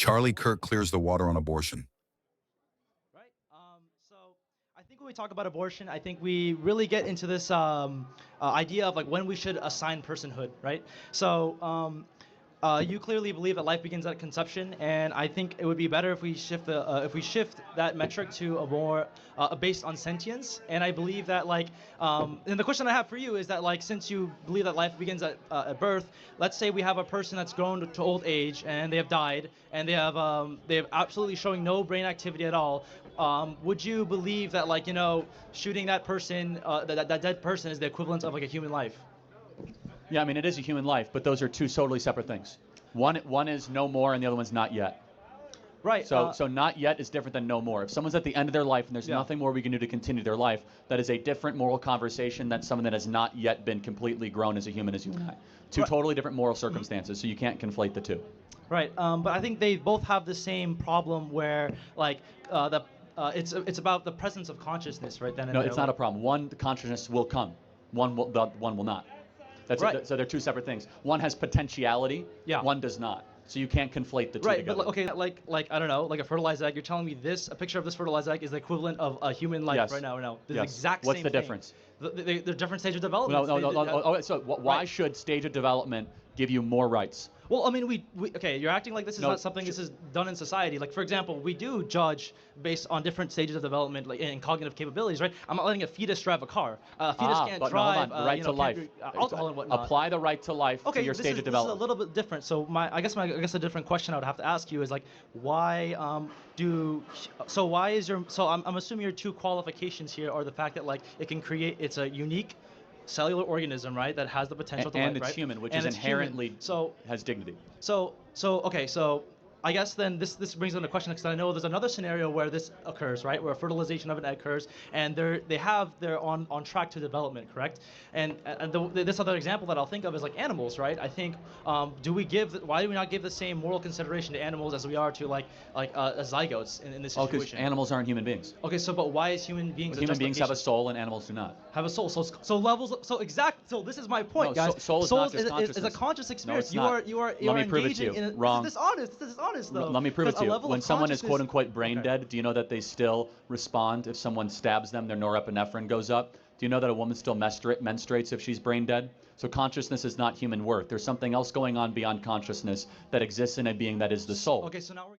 Charlie Kirk clears the water on abortion. Right. So I think when we talk about abortion, I think we really get into this idea of like when we should assign personhood, right? So you clearly believe that life begins at conception, and I think it would be better if we shift that metric to a more based on sentience. And I believe that and the question I have for you is that like since you believe that life begins at birth, let's say we have a person that's grown to old age and they have died and they have absolutely showing no brain activity at all. Would you believe that shooting that person, that dead person is the equivalent of like a human life? Yeah, I mean, it is a human life, but those are two totally separate things. One is no more, and the other one's not yet. Right. So not yet is different than no more. If someone's at the end of their life and there's nothing more we can do to continue their life, that is a different moral conversation than someone that has not yet been completely grown as a human as you and I. Two totally different moral circumstances, so you can't conflate the two. Right. But I think they both have the same problem where it's about the presence of consciousness, right? No, it's not a problem. One, the consciousness will come. One will not. Right. So they're two separate things. One has potentiality. Yeah. One does not. So you can't conflate the two Right, together. but okay, like I don't know, like a fertilized egg. You're telling me a picture of this fertilized egg is the equivalent of a human life Yes. right now, or no? The Yes. exact What's same the thing. difference? The different stage of development. Why Right. should stage of development give you more rights? Well, I mean, okay, you're acting like this is No, not something this is done in society. Like, for example, we do judge based on different stages of development, like in cognitive capabilities, right? I'm not letting a fetus drive a car. A fetus can't but drive. no, hold on. The right to life. Alcohol and whatnot. Apply the right to life Okay, to your this stage is, of this is a development. little bit different. So I guess a different question I would have to ask you is like, why I'm assuming your two qualifications here are the fact that like it's a unique cellular organism, right, that has the potential to And life, it's right? human, which And is it's human. inherently has dignity. So I guess then this brings in a question because I know there's another scenario where this occurs, right, where fertilization of an egg occurs, and they're on track to development, correct? And this other example that I'll think of is like animals, right? I think why do we not give the same moral consideration to animals as we are to zygotes in this Oh, because situation? animals aren't human beings. Okay, so but why is human beings? Human beings have a soul and animals do not. Have a soul. So this is my point, No, guys. soul is not just is a consciousness. conscious experience. it's not. You are Let me prove it to engaging you. in Wrong. This is dishonest. This is dishonest though. Let me prove it to you. When someone is quote unquote brain Okay. dead, do you know that they still respond if someone stabs them, their norepinephrine goes up? Do you know that a woman still menstruates if she's brain dead? So consciousness is not human worth. There's something else going on beyond consciousness that exists in a being that is the soul. Okay, so now we're